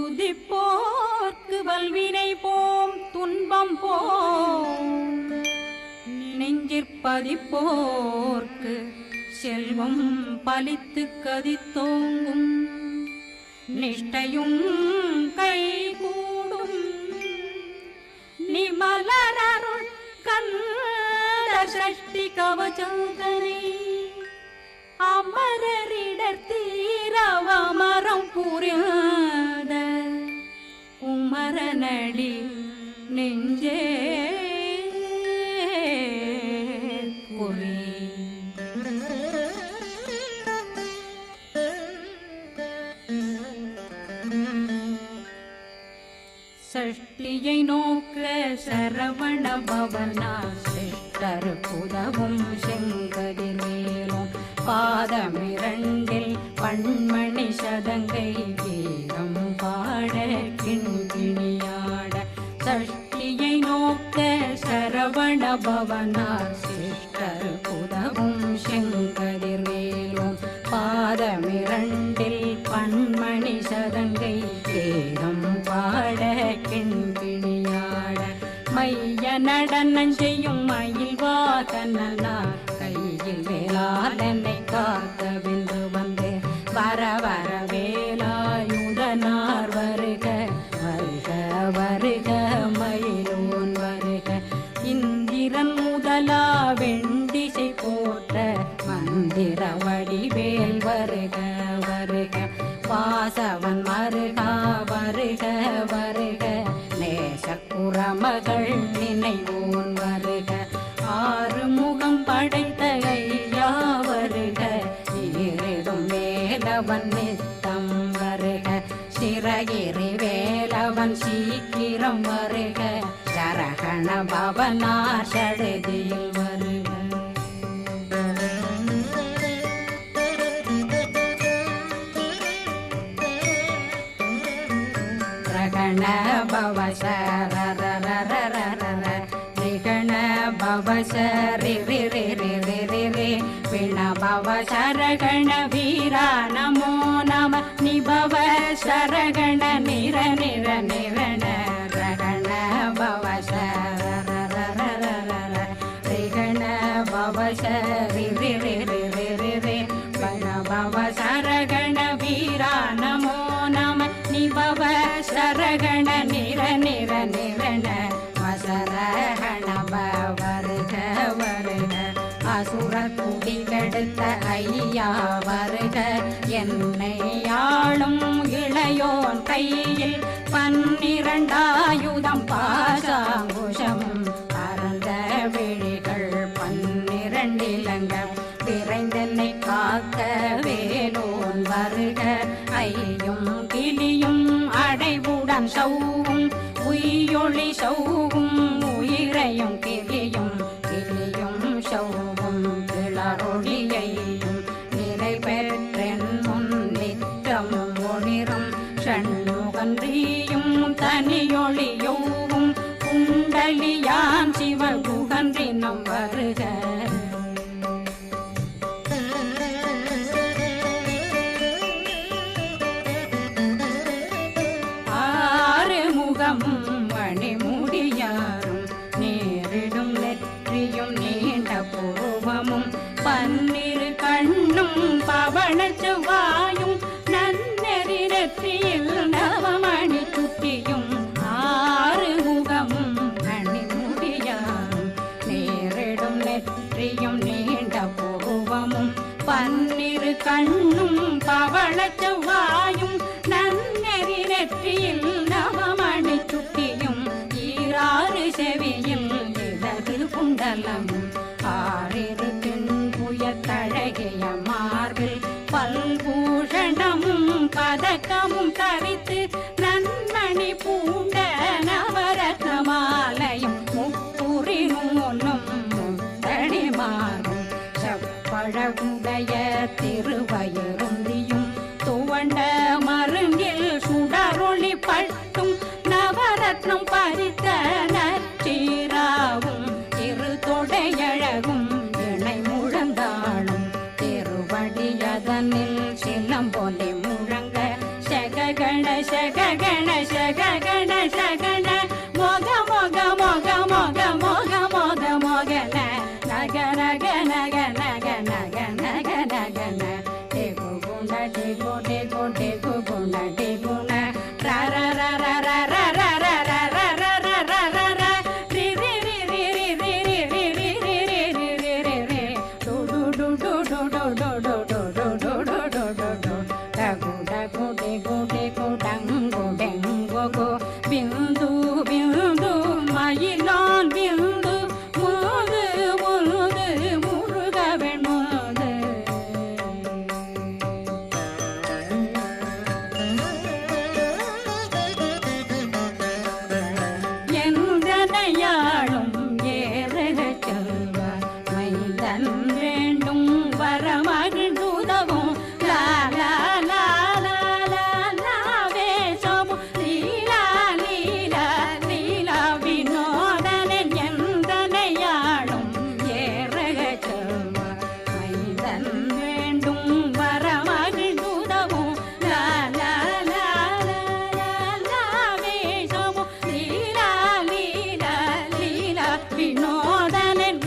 துதிப்போர்க்கு வல்வினை போம் துன்பம் போம் நெஞ்சிற்பதிப்போர்க்கு செல்வம் பலித்து கதித்தோங்கும் நிஷ்டையும் கைகூடும் நிமலரருள் கந்த சஷ்டி கவசந்தனை அமரரிடர் தீரவமரம் புரியாத குமரனடி நெஞ்சே குறி சஷ்டியை நோக்க சரவண பவனா சிஷ்டர் புதவும் செங்கதிர்வேலும் பாதமிரண்டில் பண்மணி சதங்கை வீரம் பாட கிண்கிணியாட சஷ்டியை நோக்க சரவண பவனா சிஷ்டர் புதவும் செங்கதிர்வேலும் பாதமிரண்டில் பண்மணி சதங்கை வேதம் பாட கிண்கிணியாட மைய நடனம் செய்யும் மயில் வாதனா கையில் வேளாளனை காக்கவென்று வந்து வர வர வேலாயுதனார் வருக வருக வருக மயிலோன் வருக இந்திரன் முதலா வெண்டிசை போற்ற மந்திர வடிவேல் வருக வருக வாசவன் மருகா வருக வருக நேசக்குறமகள் நினைவோன் வருக ஆறு முகம் படைத்த ஐயா வருக ஈரிடும் வேலவன் நித்தம் வருக சிறகிரி வேலவன் சீக்கிரம் வருக சரகண பவனா சடுதியில் வருக ரகண பவ சரரரரரர ரிகண பவ சரி ரி ரி ரி ரி ரி ரி விண பவ சரகண வீரா நமோ நம நிபவ சரகண நிர நிர நிரண ரகண பவ சரரரரரர ரிகண பவ சரி ரி ரி ரி ரி ரி ரி விண பவ சரகண வீரா நமோ நம நிபவ சரகண நிர நிர நிரண வசரகண வருக வருக அசுர குடி கெடுத்த ஐயா வருக என்னை ஆளும் இளையோன் கையில் 12 பாசாங்குஷமும் பரந்த விழிகள் 12 இலங்கம் விரைந்தென்னை காக்க வேலோன் வருக ஐயும் கிளியும் அடைவுடன் சௌவும் உயிரொளி சௌவும் உயிரையும் கிளியும் கிளியும் சௌவும் கிளரொளியையும் நிலை பெற்றென் முன்னிற்றம் ஒளிரும் ஷண்முகன்றியும் தனியொளியோவும் குண்டலியான் சிவகுகன்றினம் வருக மணிமுடியாரும் நேரிடும் நெற்றியும் நீண்ட பூவமும் 12 கண்ணும் பவள செவ்வாயும் நன்னெறி நெற்றியில் நவமணி சுட்டியும் 6 முகமும் மணிமுடியாரும் நேரிடும் நெற்றியும் நீண்ட பூவமும் 12 கண்ணும் பவள செவ்வாயும் நன்னெறி நெற்றியில் நவமணி சுட்டியும் 6 செவியில் இடது குண்டலம் 6 புயத்தழகிய மார்பில் பல்பூஷணமும் பதக்கமும் தரித்து நன்மணி பூண்ட நவரத்ன மாலையும் முப்புரி நூலும் முத்தடி மாறும் செப்பழகுடைய திருவயருந்தியும் துவண்ட மருங்கில் சுடரொளி பட்டும் நவரத்னம் பறித்த நச்சீராவும் தொடையழகும் இணை முழந்தாளும் திருவடியதனில் சிலம்பொலி முழங்க சககண சககண பிந்து பிந்து மயிலான் பிந்து முது முது முருகவன் முது என்றனையாளும் ஏறக செல்வார் மைந்தன் வேண்டும் வரமகிழ்ந்துதவும் லா லா லா லா லா லா வேஷமும் லீலா லீலா லீலா வினோதனன் என்றனையாளும் ஏறக செல்வார் மைந்தன் வேண்டும் வரமகிழ்ந்துதவும் லா லா லா லா லா லா வேஷமும் லீலா லீலா லீலா வினோதனன்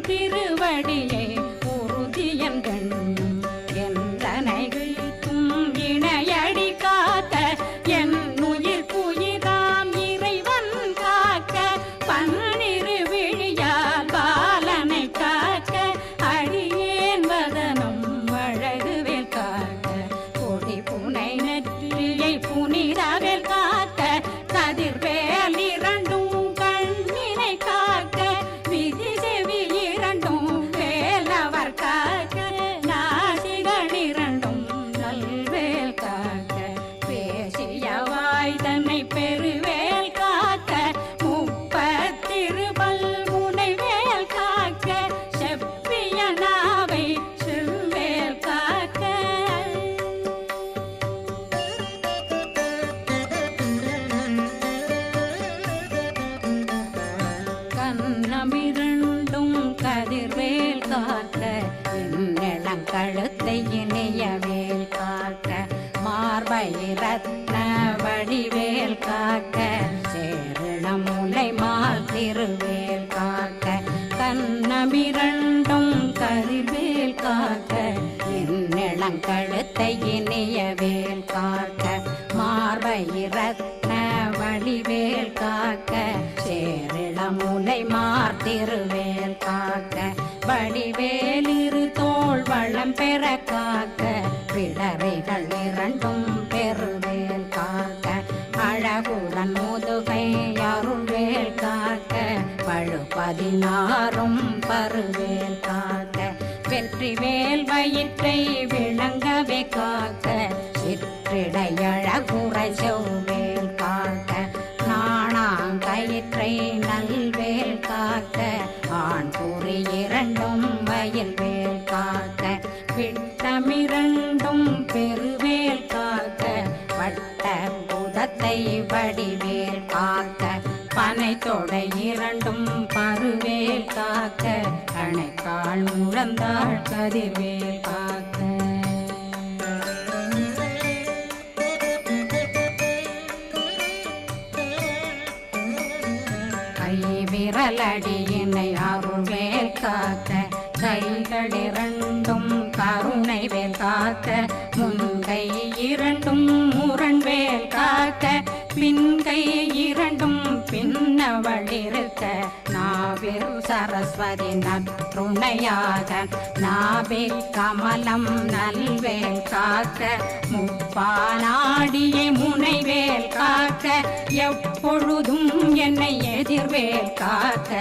திருவடியை உறுதியன் கண்ணும் என்றனை விழித்தும் இணையடி காக்க என் உயிர் குயிராம் இறைவன் காக்க பன்னிரு விழியால் பாலனை காக்க அடியேன் வதனம் அழகுவேல் காக்க கொடி புனை நெற்றியை புனிதவேல் காக்க கதிர்வேல் இரண்டும் கண்ணினை காக்க விதி செவி இரண்டும் வேலவர் காக்க நாசிகள் இரண்டும் நல்வேல் காக்க பேசிய வாய் தன்னை பெருவேல் காக்க முப்பத்திருபல் முனைவேல் காக்க செப்பிய நாவை செல்வேல் காக்க கண்ணமிரண்டும் கதிர்வேல் காக்க என்னிளம் கழுத்தை இணையவேல் காக்க மார்பை ரத்ன வடிவேல் காக்க சேரணம் முலை மால் திருவேல் காக்க கண்ணமிரண்டும் கதிர்வேல் காக்க என்னிளம் கழுத்தை இணையவேல் காக்க மார்பை ரத்ன வடிவேல் காக்க சேரிளம் முலை மார்த்திருவேல் காக்க வடிவேல் இரு தோள் வளம் பெற காக்க பிடரைகள் இரண்டும் பெருவேல் காக்க அழகுடன் முதுகை அருள்வேல் காக்க பழு16 பருவேல் காக்க வெற்றிவேல் வயிற்றை விளங்கவே காக்க சிற்றிடையழகுறை செவ்வேல் காக்க நாணாங்கயிற்றை நல்வேல் காக்க ஆண் குறி இரண்டும் வயல்வேல் காக்க விட்டமிரண்டும் பெருவேல் காக்க வட்ட புதத்தை வடிவேல் காக்க பனை தொடை இரண்டும் பருவேல் காக்க அணைக்கால் முழந்தாள் கதிர்வேல் காக்க கை விரலடியினை அருள்வேல் காக்க கைகள் இரண்டும் கருணை வேல் காக்க முன்கை இரண்டும் முரண்வேல் காக்க பின்கை இரண்டும் பின்னவளிருக்க நாவில் சரஸ்வதி நற்றுணையாக நாபி கமலம் நல்வேல் காக்க முப்பானாடியை முனைவேல் காக்க எப்பொழுதும் என்னை எதிர்வேல் காக்க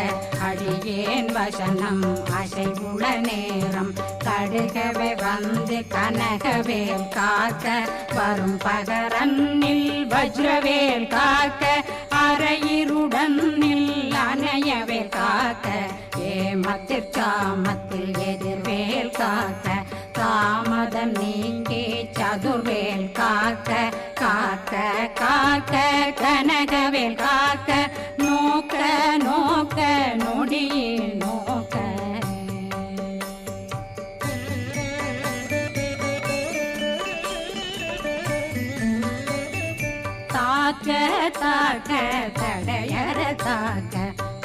அடியேன் வசனம் அசைவுள நேரம் கடுகவே வந்து கனகவேல் காக்க வரும் பகரன்னில் வஜ்ரவேல் காக்க அரையிருடன் அணையவேல் காக்க ஏமத்தில் சாமத்தில் எதிர்வேல் காக்க தாமதம் நீங்கி சதுர்வேல் காக்க காக்க காக்க கனகவேல் காக்க நோக்க நோக்க நொடியில் நோக்க தாக்க தாக்க தடையற தாக்க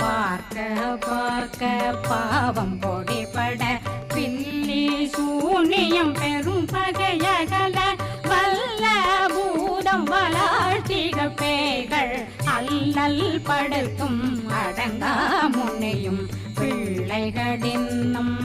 பார்க்க பார்க்க பாவம் பொடிபட பில்லி சூனியம் பெரும் பகையகல வல்ல பூதம் வளாழ்த்திக பேய்கள் அல்லல் படுத்தும் அடங்கா முனையும் பிள்ளைகளின்னும்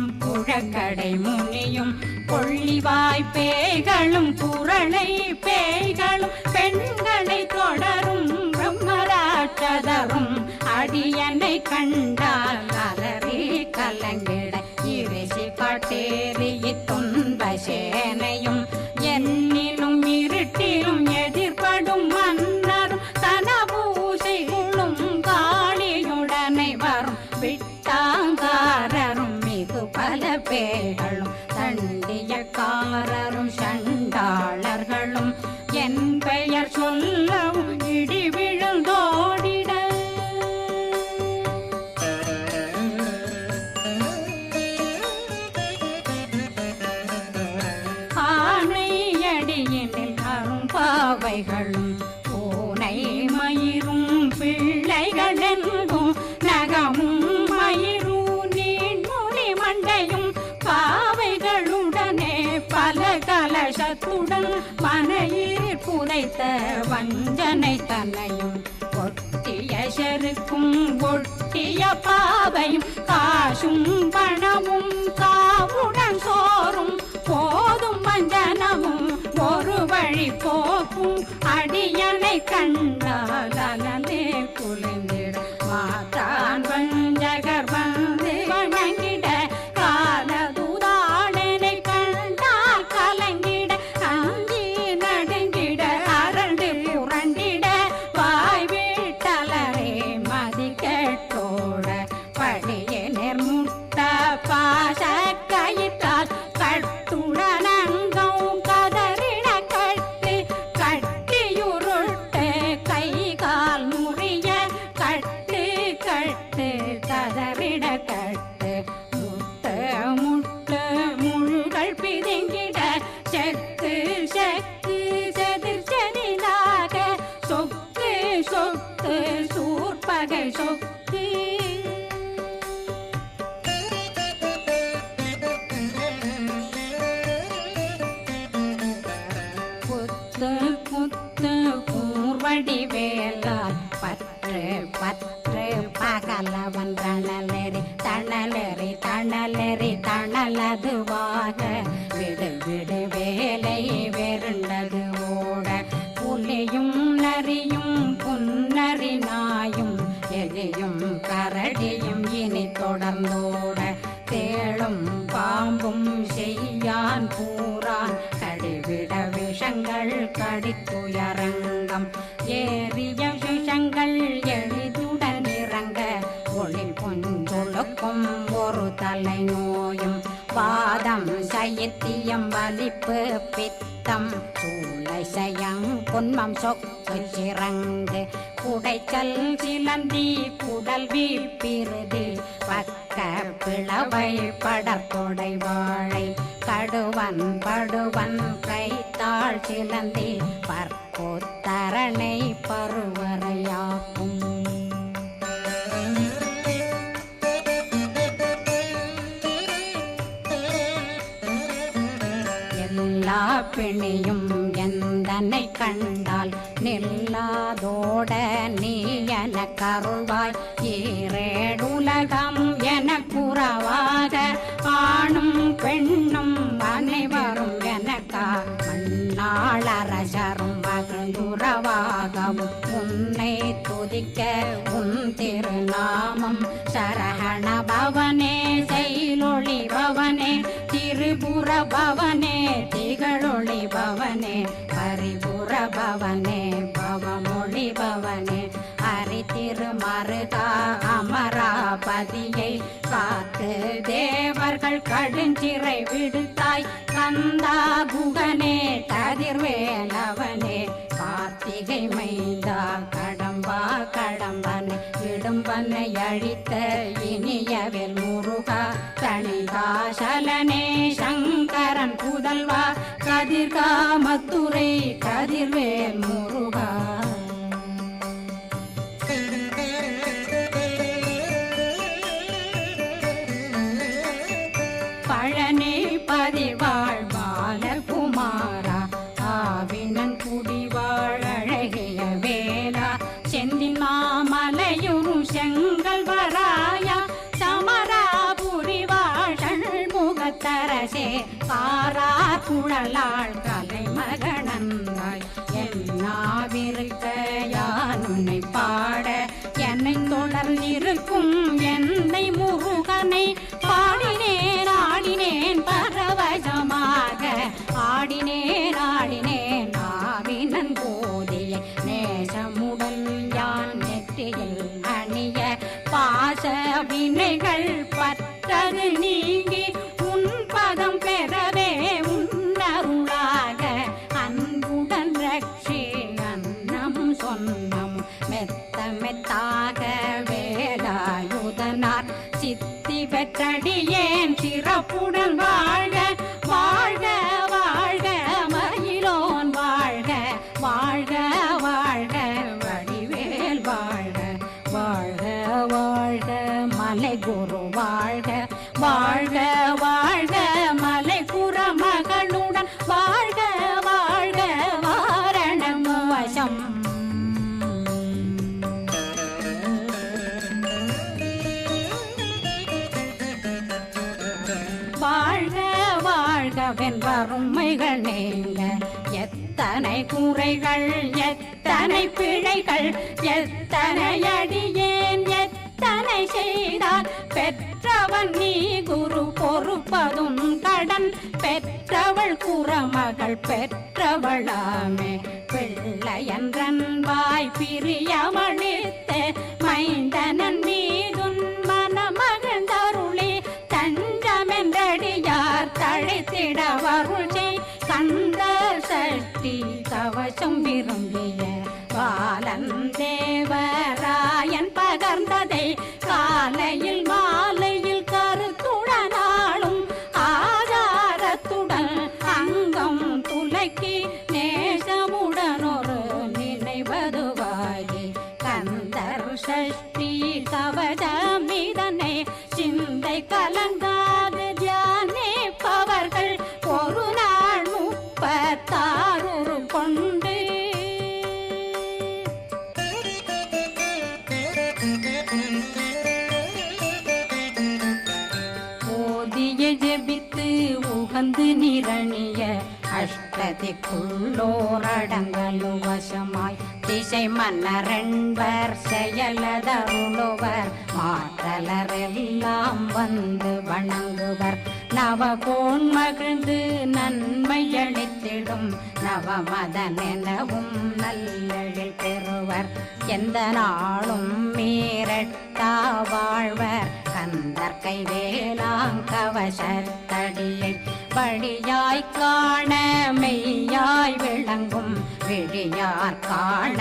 புழக்கடை முனியும் கொள்ளிவாய் பேய்களும் குரளை பேய்களும் பெண்களை தொடரும் பிரம்மராட்சதரும் அடியனை கண்டால் அலறி கலங்கிட இறைசி காட்டேறி துன்ப சேனையும் என்னிலும் இருட்டிலும் எதிர்படும் மன்னரும் தனபூசைகளும் காளியுடனை வரும் விட்டாங்காரரும் மிகு பல பேர்களும் தண்டியக்காரரும் சண்டாளர்களும் என் பெயர் சொல்லவும் இடி விழுந்தோடிட ஆணையடியினில் அரும்பாவைகளும் பூனை மயிரும் பிள்ளைகளெங்கும் நகமும் மயிரும் நீண்மொழி மண்டையும் பாவைகளுடனே பல கலசத்துடன் மனையில் புதைத்த வஞ்சனை தன்னையும் ஒட்டிய செருக்கும் ஒட்டிய பாவையும் காசும் பணமும் காவுடன் சோறும் போதும் வஞ்சனமும் ஒரு வழி போக்கும் அடியனை கண்டால் அலந்தே குளிர்ந்திட மாத்தான் வஞ்சகர் வந்து வணங்கிட காலதுதாடனை கண்டால் கலங்கிட அஞ்சி நடுங்கிட அரண்டு புரண்டிட வாய் வீட்டலரே மதி கேட்டோட படியே நிர்முட்ட பாச கயிற்றால் கட்டுடனங்கும் கதறிட கட்டு கட்டியுருட்டு கை கால் முறிய கட்டு கட்டு கதறிட கட்டு முட்டு முட்டு முழுகள் பிதுங்கிட செக்கு செக்கு செதிர் செதிலாக சொக்கு சொக்கு சூர்பகை சொக்கு குத்து குத்து கூர்வடி வேலால் பற்று பற்று பகலவன் தணலெறி தணலெறி தணலெறி தணலதுவாக விடு விடு வேலை வெருண்டது ஓட புலியும் நரியும் புன்னரி நாயும் எலியும் கரடியும் இனி தொடர்ந்தோட தேளும் பாம்பும் செய்யான் பூரான் கடிவிட விஷங்கள் கடித்துயரங்கம் ஏறிய விஷங்கள் எளிதுடன் இறங்க ஒளி புஞ்சொழுக்கும் ஒரு தலை நோயும் வாதம் சைத்தியம் வலிப்பு பித்தம் சூளை சயம் பொன்மம் சொக்கு சிறங்கு குடைச்சல் சிலந்தி குடல் வீழ்பிருதி பக்க பிளவை படத்தொடை வாழை கடுவன் படுவன் கைத்தாள் சிலந்தி பற்போத்தரணை பருவரையாக்கும் எல்லா பிணியும் எந்தனை கண்டால் நில்லாதோட நீ என கருள்வாய் ஈரேடுலகம் என குறவாக ஆணும் பெண்ணும் அனைவரும் எனக்கா மண்ணாளரசரும் மகிழ்ந்துறவாகவும் உன்னை துதிக்க உன் திருநாமம் சரஹண பவனே செயலொளி பவனே திரிபுர பவனே திகழொளி பவனே பரிபுர பவனே பவமொழி பவனே ஹரி திருமருகா அமராபதியை காத்து தேவர்கள் கடுஞ்சிறை விடுத்தாய் கந்தா குகனே கதிர்வேலவனே கார்த்திகை மைந்தா கடம்பா கடம்பனை இடும்பனை அழித்த இனியவேல் முருகா தணிகாசலனே சங்கரன் புதல்வா கதிர்காமத்துரை கதிர்வேல் முருகா பழனி பதிவாழ் பாலகுமாரா ஆவினன் குடிவாழ் அழகிய வேலா செந்தின் மாமலையும் செங்கல் வராயா சமராபுரி வாழ் முக காரா குழலாள் கலைமகனந்தாய் என்னாவிருக்க யான் உன்னை பாட என்னை தொடர்ந்திருக்கும் என்னை முருகனை பாடினேன் ஆடினேன் பரவசமாக ஆடினேன் ஆடினேன் ஆவினன் போதிய நேசமுடன் யான் நெற்றியில் அணிய பாச வினைகள் பற்றது நீங்கி உன் பதம் பெறவே உன்னருளாக அன்புடன் ரட்சி அன்னம் சொன்னம் மெத்த மெத்தாக வேலாயுதனார் சித்தி பெற்றடியேன் சிறப்புடன் வாழ்க வாழ்க வாழ்க மயிலோன் வாழ்க வாழ்க வாழ்க வடிவேல் வாழ்க வாழ்க வாழ்க மலை குரு வாழ்க வாழ்க வாழ்க மலை குற மகளுடன் வாழ்க வாழ்க வாரணம் வசம் வாழ்க வாழ்கவென் வறுமைகள் நீங்க எத்தனை குறைகள் எத்தனை பிழைகள் எத்தனை அடியேன் எத்தனை செய்தால் பெற்றவன் நீ குரு பொறுப்பதும் கடன் பெற்றவள் குறமகள் பெற்றவளாமே பிள்ளையன்றன் வாய் பிரியமளித்த மைந்தனன் மீதுன் மனமகந்தருளி தஞ்சமென்றடியார் தழைத்திட வருளை கந்த சஷ்டி கவசம் விரும்பிய பாலன் தேவராயன் பகர்ந்ததை காலையில் மாலையில் கருத்துடனாலும் ஆதாரத்துடன் அங்கம் துலக்கி நேசமுடன் ஒரு நினைவதுவாகி கந்தர் சஷ்டி கவசமிதனை சிந்தை கலங்காது தியானிப்பவர்கள் ஒரு நாள் 36 கொண்டு ஓதிய ஜெபித்து உகந்து நிரணிய அஷ்டதிக்குள்ளோரடங்கலு வசமாய் திசை மன்னரென்பர் செயலதருளுவர் மாற்றலரெல்லாம் வந்து வணங்குவர் நவகோன் மகிழ்ந்து நன்மையளித்திடும் நவமதனெனவும் நல்லெழில் பெறுவர் எந்த நாளும் மீறட்டா வாழ்வர் கந்தற்கை வேளாங்கவசத்தடியை வழியாய் காண மெய்யாய் விளங்கும் விழியார் காண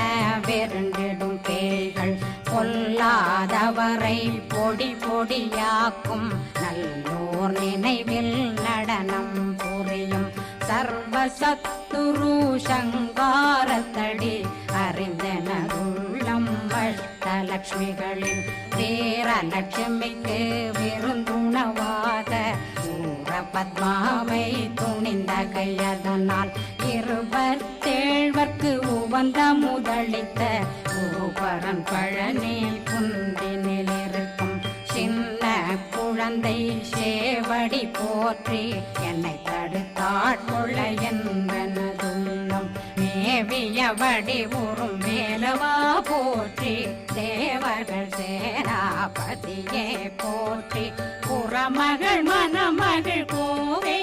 வெருண்டிடும் பேய்கள் பொல்லாதவரை பொடி பொடியாக்கும் நல்லோர் நினைவில் நடனம் புரியும் சர்வசத்துரு சங்காரத்தடி அறிந்தனருள்ளம் அஷ்டலட்சுமிகளின் வீரலட்சுமிக்கு விருந்துணவாக பத்மாவை துணிந்த கையதனால் 27 உவந்த முதலித்த குருபரன் பழனி குந்தினில் இருக்கும் சின்ன குழந்தை சேவடி போற்றி என்னை தடுத்தாட்கொள்ள என்பனதுள்ளம் மேவிய வடி உறும் மேலவா போற்றி தேவர்கள் சேனாபதியே போற்றி புறமகள் மணமகள் கோவே